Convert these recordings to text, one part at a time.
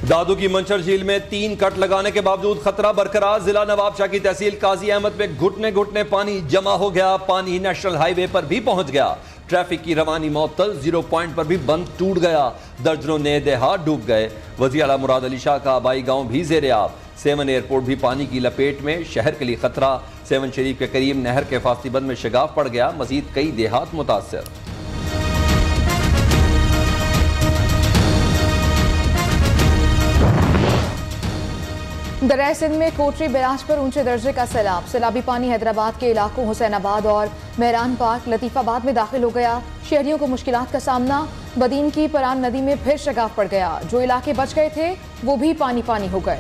दादू की मंचर झील में 3 कट लगाने के बावजूद खतरा बरकरार। जिला नवाबशाह की तहसील काजी अहमद में घुटने घुटने पानी जमा हो गया। पानी नेशनल हाईवे पर भी पहुंच गया। ट्रैफिक की रवानी मअतल, 0 पॉइंट पर भी बंद टूट गया। दर्जनों नए देहात डूब गए। वज़ीर आला मुराद अली शाह का आबाई गांव भी ज़ेरे आब। सेवन एयरपोर्ट भी पानी की लपेट में, शहर के लिए खतरा। सेवन शरीफ के करीब नहर के फास्तीबंद में शगाफ पड़ गया। मजीद कई देहात मुतासर। दरिया सिंध में कोटरी बैराज पर ऊंचे दर्जे का सैलाब। सैलाबी पानी हैदराबाद के इलाकों हुसैनाबाद और मेहरान पार्क, लतीफाबाद में दाखिल हो गया। शहरियों को मुश्किलात का सामना। बदीन की परान नदी में फिर शगाफ पड़ गया। जो इलाके बच गए थे वो भी पानी पानी हो गए।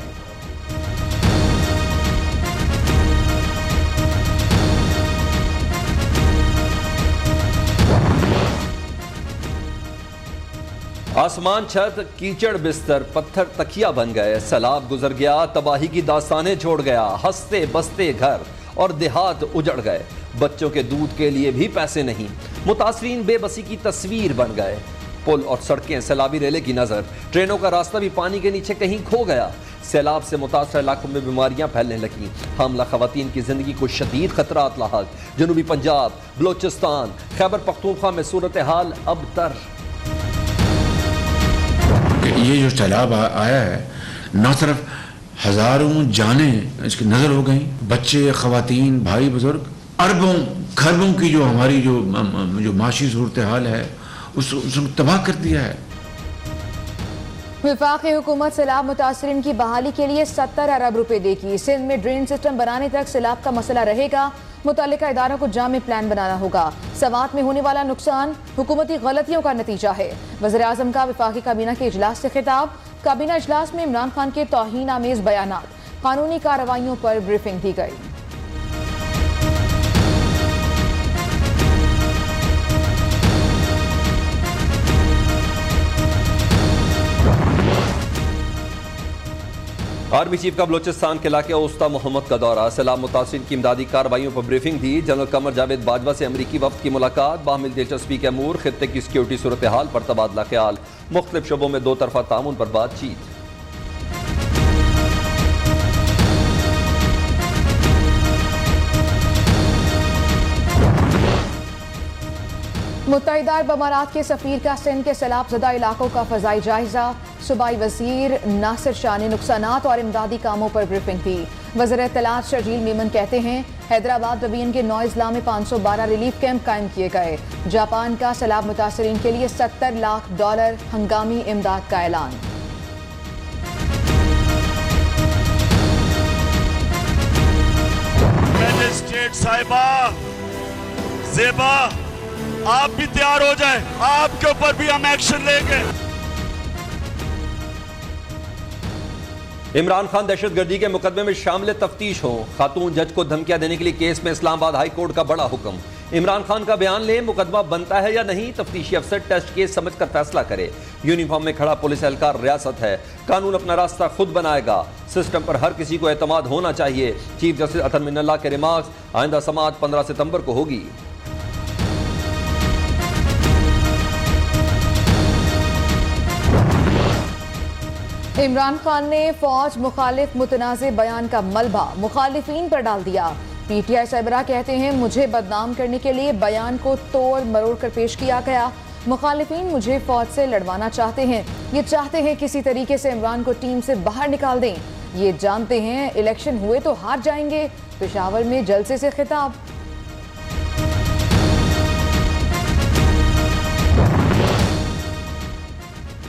आसमान छत, कीचड़ बिस्तर, पत्थर तकिया बन गए। सैलाब गुजर गया, तबाही की दास्तानें छोड़ गया। हंसते बसते घर और देहात उजड़ गए। बच्चों के दूध के लिए भी पैसे नहीं। मुतासरीन बेबसी की तस्वीर बन गए। पुल और सड़कें सैलाबी रेले की नजर। ट्रेनों का रास्ता भी पानी के नीचे कहीं खो गया। सैलाब से मुतासर इलाकों में बीमारियां फैलने लगी। हमला खवातीन की जिंदगी को शदीद खतरात लाहक। जनूबी पंजाब, बलोचिस्तान, खैबर पख्तूनख्वा में सूरत हाल अबतर। ये जो सैलाब आया है, न सिर्फ हजारों जानें इसकी नजर हो गई, बच्चे, खवातीन, भाई बुजुर्ग, अरबों खरबों की जो हमारी जो माशी सूरत हाल है उसको तबाह कर दिया है। वफाकी हुकूमत सैलाब मुतासरीन की बहाली के लिए 70 अरब रुपए देगी। सिंध में ड्रेन सिस्टम बनाने तक सैलाब का मसला रहेगा। मुतल्लिका इदारों को जामे प्लान बनाना होगा। सवात में होने वाला नुकसान हुकूमती गलतियों का नतीजा है। वज़ीर आज़म का वफाकी काबीना के इजलास से खिताब। काबीना इजलास में इमरान खान के तौहीन आमेज बयानात। कानूनी कार्रवाइयों पर ब्रीफिंग दी गई। आर्मी चीफ का बलोचिस्तान के इलाके उस्ता मोहम्मद का दौरा। सैलाब मुतासिर की इमदादी कार्रवाइयों पर ब्रीफिंग दी। जनरल कमर जावेद बाजवा से अमरीकी वफ्द की मुलाकात। बाहमिल दिलचस्पी के अमूर, खित्ते की सिक्योरिटी सूरत हाल पर तबादला ख्याल। मुख्तलिफ शोबों में 2 तरफा तामुन पर बातचीत। मुत्तहिदा अरब अमारात के सफीर का सिंध के सैलाब ज़दा इलाकों का फ़ज़ाई जायजा। सूबाई वज़ीर नासिर शाह ने नुकसानात और इमदादी कामों पर ब्रीफिंग दी। वज़ीर इत्तलात शर्जील मेमन कहते हैं हैदराबाद रबीन के 9 अजला में 512 रिलीफ कैंप कायम किए गए। जापान का सैलाब मुतासरीन के लिए $70 लाख हंगामी इमदाद का ऐलान। मैजिस्ट्रेट साहिबा ज़ेबा, आप भी तैयार हो जाए, आपके ऊपर भी हम एक्शन लेंगे। इमरान खान दहशतगर्दी के मुकदमे में शामिल तफ्तीश हो। खातून जज को धमकियां देने के लिए केस में इस्लामाबाद हाई कोर्ट का बड़ा हुक्म। इमरान खान का बयान ले, मुकदमा बनता है या नहीं, तफ्तीशी अफसर टेस्ट केस समझकर फैसला करे। यूनिफॉर्म में खड़ा पुलिस एहलकार रियासत है। कानून अपना रास्ता खुद बनाएगा। सिस्टम पर हर किसी को एतमाद होना चाहिए। चीफ जस्टिस अतर मिन्नल्लाह के रिमार्क्स। आइंदा समाअत 15 सितंबर को होगी। इमरान खान ने फौज मुखालिफ मुतनाज़े बयान का मलबा मुखालिफिन पर डाल दिया। पीटीआई सरबराह कहते हैं मुझे बदनाम करने के लिए बयान को तोड़ मरोड़ कर पेश किया गया। मुखालिफिन मुझे फौज से लड़वाना चाहते हैं। ये चाहते हैं किसी तरीके से इमरान को टीम से बाहर निकाल दें। ये जानते हैं इलेक्शन हुए तो हार जाएंगे। पेशावर में जलसे से खिताब।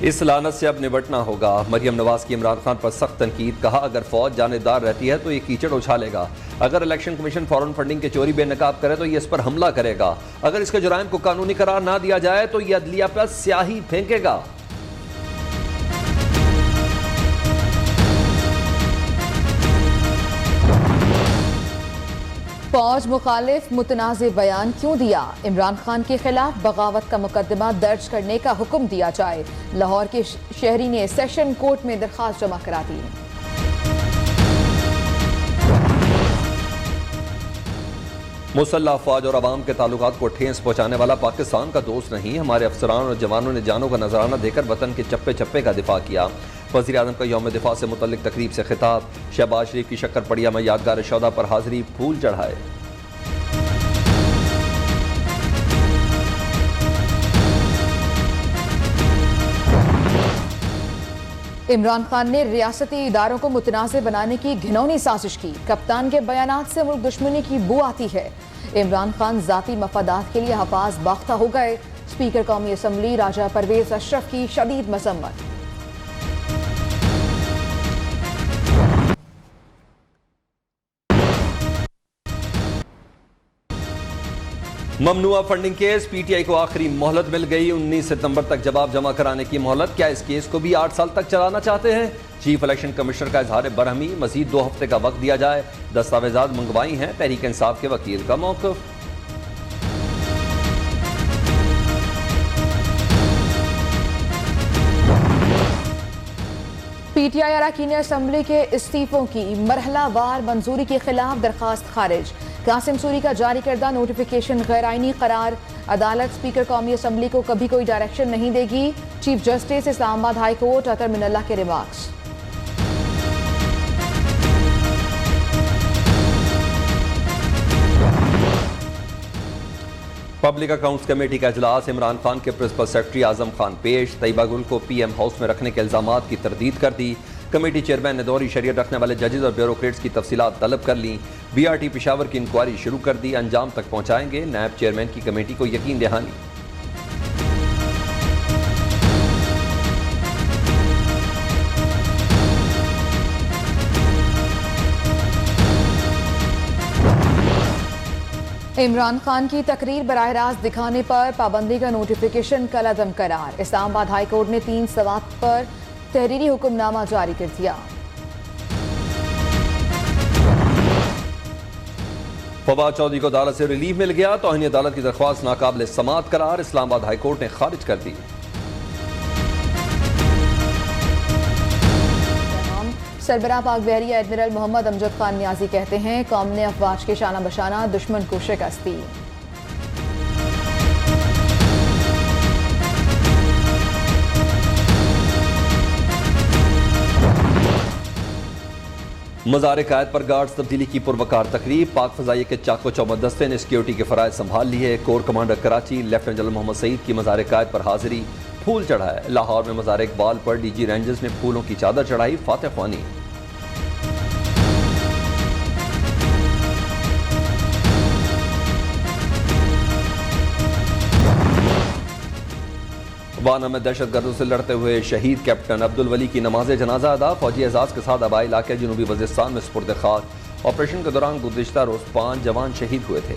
इस लानत से अब निपटना होगा। मरियम नवाज की इमरान खान पर सख्त तनकीद। कहा अगर फौज जानेदार रहती है तो ये कीचड़ उछालेगा। अगर इलेक्शन कमीशन फॉरेन फंडिंग के चोरी बेनकाब करे तो ये इस पर हमला करेगा। अगर इसके जुराइम को कानूनी करार ना दिया जाए तो ये अदलिया पर स्याही फेंकेगा। फौज मुखालिफ मुतनाज़े बयान क्यों दिया? इमरान खान के खिलाफ बगावत का मुकदमा दर्ज करने का हुक्म दिया जाए। लाहौर के शहरी ने सेशन कोर्ट में दरखास्त जमा करा दी। मुसल्लह अफवाज और अवाम के ताल्लुकात को ठेस पहुंचाने वाला पाकिस्तान का दोस्त नहीं। हमारे अफसरान और जवानों ने जानों का नजराना देकर वतन के चप्पे चप्पे का दिफा किया। वज़ीर-ए-आज़म का यौम दिफा से मुतल्लिक तकरीब से खिताब। शहबाज शरीफ की शक्करपड़िया में यादगार शौदा पर हाजिरी, फूल चढ़ाए। इमरान खान ने रियासती इदारों को मुतनाज़ बनाने की घिनौनी साजिश की। कप्तान के बयानात से मुल्क दुश्मनी की बू आती है। इमरान खान जाती मफादात के लिए हफाज बाख्ता हो गए। स्पीकर कौमी असम्बली राजा परवेज अशरफ की शदीद मजम्मत। ममनुआ फंडिंग केस, पीटीआई को आखिरी मोहलत मिल गई। 19 सितंबर तक जवाब जमा कराने की मोहलत। क्या इस केस को भी 8 साल तक चलाना चाहते हैं? चीफ इलेक्शन कमिश्नर का इजहार बरहमी, मजीद 2 हफ्ते का वक्त दिया जाए। दस्तावेजात मंगवाई हैं, तहरीक इंसाफ के वकील का मौक़िफ़। पीटीआई अरकान असम्बली के इस्तीफों की मरहलावार मंजूरी के खिलाफ दरखास्त खारिज। कासिम सूरी का जारी करदा नोटिफिकेशन गैर आईनी करार। अदालत स्पीकर कौमी असम्बली को कभी कोई डायरेक्शन नहीं देगी। Chief Justice Islamabad High Court Athar Minallah के रिमार्क्स। पब्लिक अकाउंट्स कमेटी का इजलास। इमरान खान के प्रिंसिपल सेक्रेटरी आजम खान पेश। तैयबा गुल को पीएम हाउस में रखने के इल्जामात की तरदीद कर दी। कमेटी चेयरमैन ने दोहरी शरीयत रखने वाले जजेस और ब्यूरोक्रेट्स की तफसीलात तलब कर ली। बीआरटी पेशावर की इंक्वायरी शुरू कर दी, अंजाम तक पहुंचाएंगे। नायब चेयरमैन की कमेटी को यकीन दहानी। इमरान खान की तकरीर बराह रास्त दिखाने पर पाबंदी का नोटिफिकेशन कलअदम करार। इस्लामाबाद हाई कोर्ट ने 3 सवाल पर तहरीरी हुक्मनामा जारी कर दिया। फवाद चौधरी को अदालत से रिलीफ मिल गया। तौहीन अदालत की दरख्वास्त नाकाबिल समाअत करार। इस्लामाबाद हाई कोर्ट ने खारिज कर दी। सरबराह पाक बहरिया एडमिरल मोहम्मद अमजद खान नियाजी कहते हैं, कौम ने अफवाज के शाना बशाना दुश्मन को शिकस्त दी। मज़ार कायद पर गार्ड्स तब्दीली की पुरवकार तकरीब। पाक फजाइये के चाको चौबंद दस्ते ने सिक्योरिटी के फराइज संभाल लिए। Core commander Karachi lieutenant general Mohammad Saeed की मज़ार कायद पर हाजिरी, फूल चढ़ाए। लाहौर में मज़ार इकबाल पर डीजी रेंजर्स ने फूलों की चादर चढ़ाई, फातह ख्वानी। वाना में दहशतगर्दों से लड़ते हुए शहीद कैप्टन अब्दुल वली की नमाज जनाजा अदा। फौजी एजाज के साथ आबाई इलाके जनूबी वज़ीरिस्तान में सुपुर्द खाक। ऑपरेशन के दौरान गुज़िश्ता रोज 5 जवान शहीद हुए थे।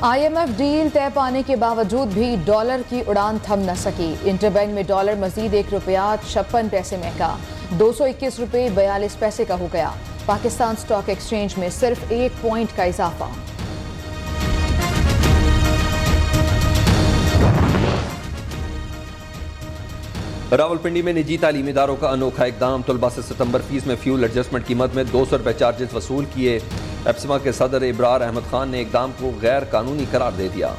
IMF डील तय पाने के बावजूद भी डॉलर की उड़ान थम न सकी। इंटरबैंक में डॉलर मजीद ₹1.56 महंगा, 221 रुपये 42 पैसे का हो गया। पाकिस्तान स्टॉक एक्सचेंज में सिर्फ 1 पॉइंट का इजाफा। रावलपिंडी में निजी तालीमी इदारों का अनोखा इकदाम। तलबा से सितंबर फीस में फ्यूल एडजस्टमेंट कीमत में 200 रुपये चार्जेस वसूल किए। एप्समा के सदर इब्रार अहमद खान ने इकदाम को गैर कानूनी करार दे दिया।